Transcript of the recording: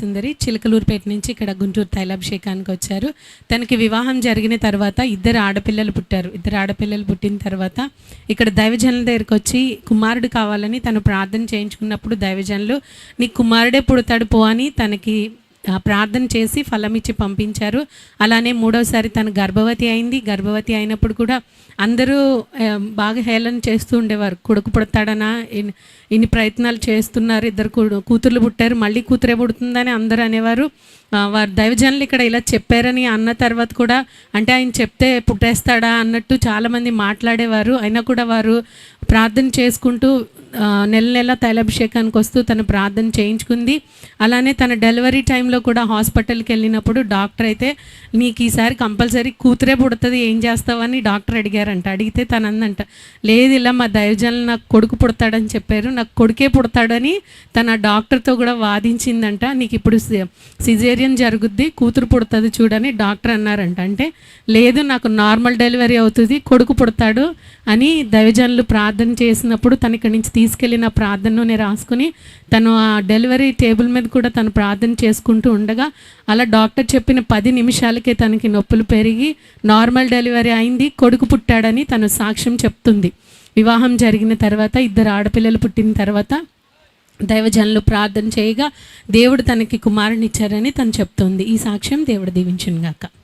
సుందరి చిలకలూరుపేట నుంచి ఇక్కడ గుంటూరు తైలాభిషేకానికి వచ్చారు. తనకి వివాహం జరిగిన తర్వాత ఇద్దరు ఆడపిల్లలు పుట్టిన తర్వాత ఇక్కడ దైవజనుల దగ్గరికి వచ్చి కుమారుడు కావాలని తను ప్రార్థన చేయించుకున్నప్పుడు దైవజనులు నీకు కుమారుడే పుడతాడు పో అని తనకి ప్రార్థన చేసి ఫలం ఇచ్చి పంపించారు. అలానే మూడోసారి తను గర్భవతి అయింది. గర్భవతి అయినప్పుడు కూడా అందరూ బాగా హేళన చేస్తూ ఉండేవారు. కొడుకు పుడతాడనా, ఇన్ని ప్రయత్నాలు చేస్తున్నారు, ఇద్దరు కూతుర్లు పుట్టారు, మళ్ళీ కూతురే పుడుతుందని అందరూ అనేవారు. వారు దైవజనులు ఇక్కడ ఇలా చెప్పారని అన్న తర్వాత కూడా అంటే ఆయన చెప్తే పుట్టేస్తాడా అన్నట్టు చాలామంది మాట్లాడేవారు. అయినా కూడా వారు ప్రార్థన చేసుకుంటూ నెల నెల తైలాభిషేకానికి వస్తూ తను ప్రార్థన చేయించుకుంది. అలానే తన డెలివరీ టైంలో కూడా హాస్పిటల్కి వెళ్ళినప్పుడు డాక్టర్ అయితే నీకు ఈసారి కంపల్సరీ కూతురే పుడుతుంది, ఏం చేస్తావని డాక్టర్ అడిగారంట. అడిగితే తను అందంట, లేదు ఇలా మా దైవజనులు నాకు కొడుకు పుడతాడని చెప్పారు, నాకు కొడుకే పుడతాడని తన డాక్టర్తో కూడా వాదించిందంట. నీకు ఇప్పుడు సిజేరియన్ జరుగుద్ది, కూతురు పుడుతుంది చూడని డాక్టర్ అన్నారంట. అంటే లేదు నాకు నార్మల్ డెలివరీ అవుతుంది, కొడుకు పుడతాడు అని దైవజనులు ప్రార్థన చేసినప్పుడు తను ఇక్కడి నుంచి తీసుకెళ్ళిన ప్రార్థనలోనే రాసుకుని తను ఆ డెలివరీ టేబుల్ మీద కూడా తను ప్రార్థన చేసుకుంటూ ఉండగా అలా డాక్టర్ చెప్పిన 10 నిమిషాలకే తనకి నొప్పులు పెరిగి నార్మల్ డెలివరీ అయింది, కొడుకు పుట్టాడని తను సాక్ష్యం చెప్తుంది. వివాహం జరిగిన తర్వాత ఇద్దరు ఆడపిల్లలు పుట్టిన తర్వాత దైవజనులు ప్రార్థన చేయగా దేవుడు తనకి కుమారుని ఇచ్చారని తను చెప్తుంది. ఈ సాక్ష్యం దేవుడు దీవించును గాక.